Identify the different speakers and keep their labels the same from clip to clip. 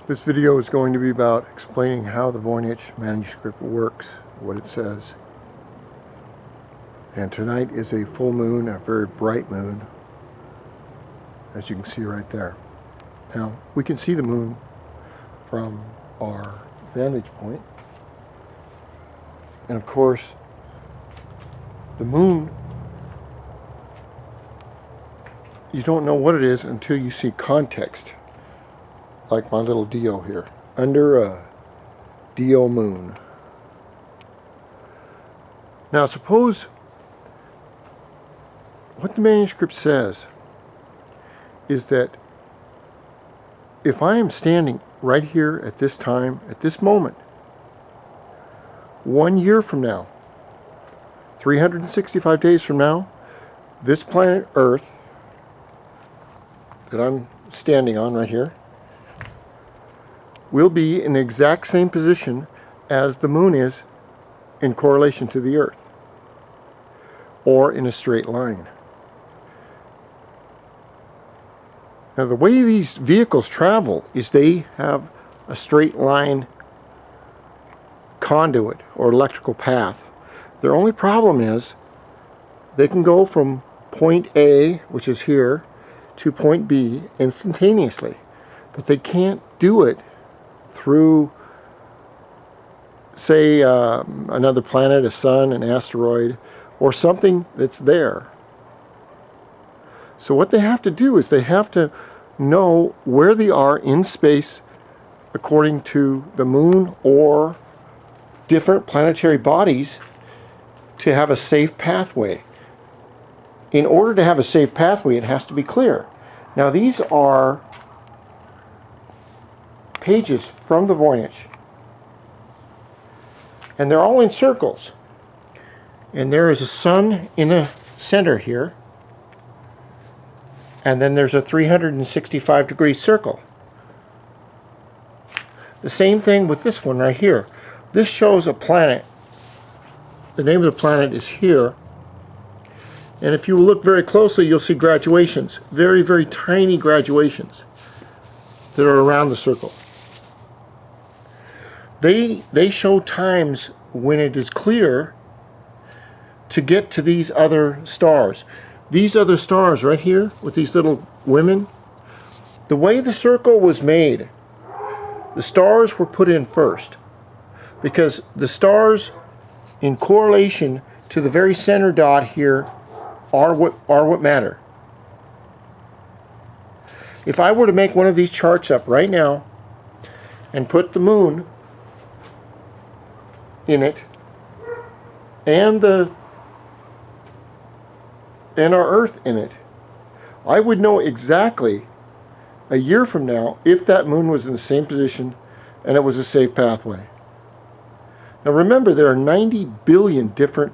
Speaker 1: This video is going to be about explaining how the Voynich manuscript works, what it says. And tonight is a full moon, a very bright moon, as you can see right there. Now, we can see the moon from our vantage point. And of course, the moon, you don't know what it is until you see context. Like my little Dio here, under a Dio moon. Now suppose what the manuscript says is that if I am standing right here at this time, at this moment, 1 year from now, 365 days from now, this planet Earth that I'm standing on right here will be in the exact same position as the moon is in correlation to the Earth, or in a straight line. Now the way these vehicles travel is they have a straight line conduit or electrical path. Their only problem is they can go from point A, which is here, to point B instantaneously, but they can't do it through, say, another planet, a sun, an asteroid, or something that's there. So what they have to do is they have to know where they are in space according to the moon or different planetary bodies to have a safe pathway. In order to have a safe pathway, it has to be clear. Now these are pages from the Voynich, and they're all in circles, and there is a sun in the center here, and then there's a 365-degree circle. The same thing with this one right here. This shows a planet. The name of the planet is here, and if you look very closely, you'll see graduations, very, very tiny graduations that are around the circle. They show times when it is clear to get to these other stars. These other stars right here with these little women, the way the circle was made, the stars were put in first, because the stars in correlation to the very center dot here are what matter. If I were to make one of these charts up right now and put the moon in it and our Earth in it, I would know exactly a year from now if that moon was in the same position and it was a safe pathway. Now remember, there are 90 billion different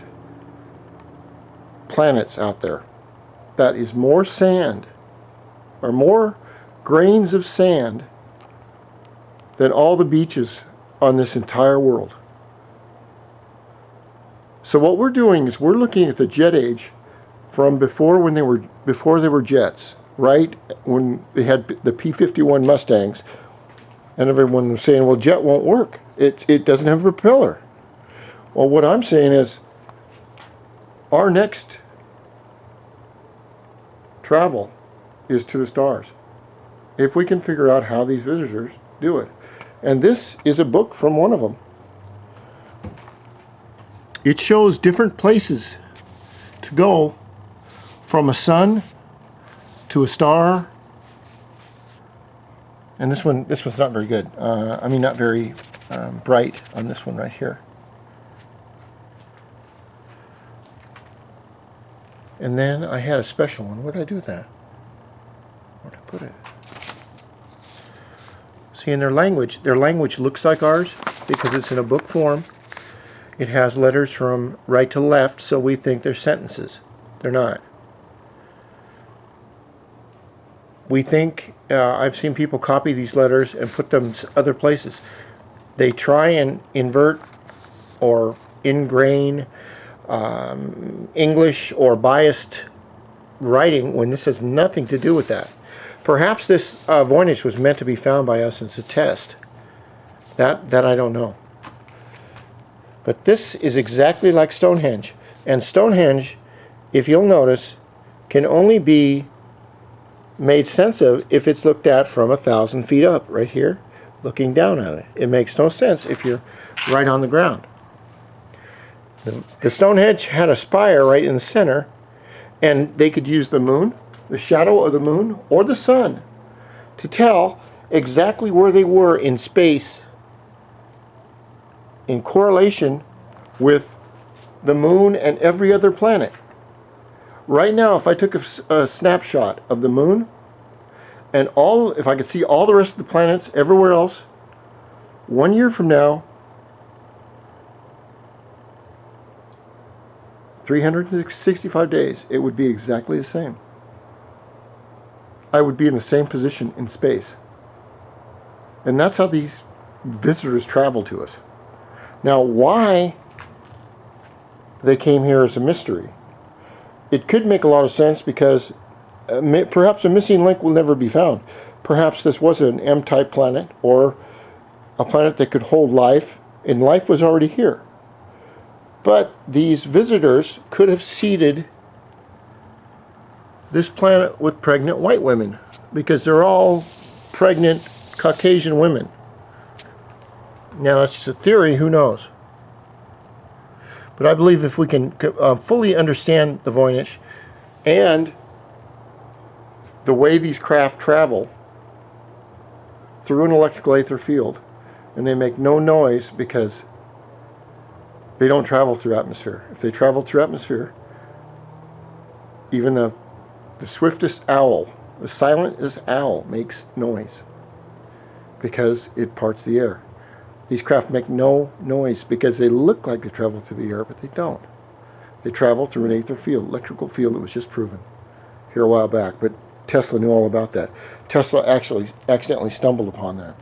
Speaker 1: planets out there. That is more sand, or more grains of sand, than all the beaches on this entire world. So what we're doing is we're looking at the jet age from before they were jets, right when they had the P-51 Mustangs, and everyone was saying, well, jet won't work. It doesn't have a propeller. Well, what I'm saying is our next travel is to the stars, if we can figure out how these visitors do it. And this is a book from one of them. It shows different places to go from a sun to a star. And this one's not very good. I mean, not very bright on this one right here. And then I had a special one. Where did I do that? Where did I put it? See, in their language looks like ours because it's in a book form. It has letters from right to left, so we think they're sentences. They're not. We think, I've seen people copy these letters and put them other places. They try and invert or ingrain English or biased writing when this has nothing to do with that. Perhaps this Voynich was meant to be found by us as a test. That I don't know. But this is exactly like Stonehenge. And Stonehenge, if you'll notice, can only be made sense of if it's looked at from 1,000 feet up, right here, looking down at it. It makes no sense if you're right on the ground. The Stonehenge had a spire right in the center, and they could use the moon, the shadow of the moon, or the sun to tell exactly where they were in space in correlation with the moon and every other planet. Right now, if I took a snapshot of the moon, and if I could see all the rest of the planets everywhere else, 1 year from now, 365 days, it would be exactly the same. I would be in the same position in space. And that's how these visitors travel to us. Now, why they came here is a mystery. It could make a lot of sense because perhaps a missing link will never be found. Perhaps this was an M-type planet, or a planet that could hold life, and life was already here. But these visitors could have seeded this planet with pregnant white women, because they're all pregnant Caucasian women. Now, that's just a theory, who knows? But I believe if we can fully understand the Voynich and the way these craft travel through an electrical aether field, and they make no noise because they don't travel through atmosphere. If they travel through atmosphere, even the swiftest owl, the silentest owl, makes noise because it parts the air. These craft make no noise because they look like they travel through the air, but they don't. They travel through an aether field, electrical field that was just proven here a while back, but Tesla knew all about that. Tesla actually accidentally stumbled upon that.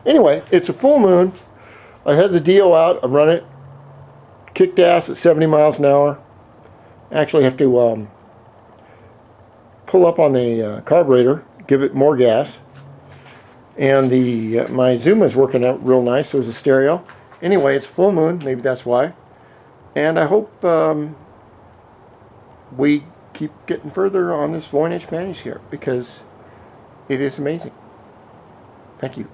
Speaker 1: Anyway, it's a full moon. I had the DIO out, I run it, kicked ass at 70 miles an hour. Actually have to pull up on the carburetor, give it more gas. And my Zoom is working out real nice, so is the stereo. Anyway, it's full moon, maybe that's why. And I hope we keep getting further on this Voynich manuscript, because it is amazing. Thank you.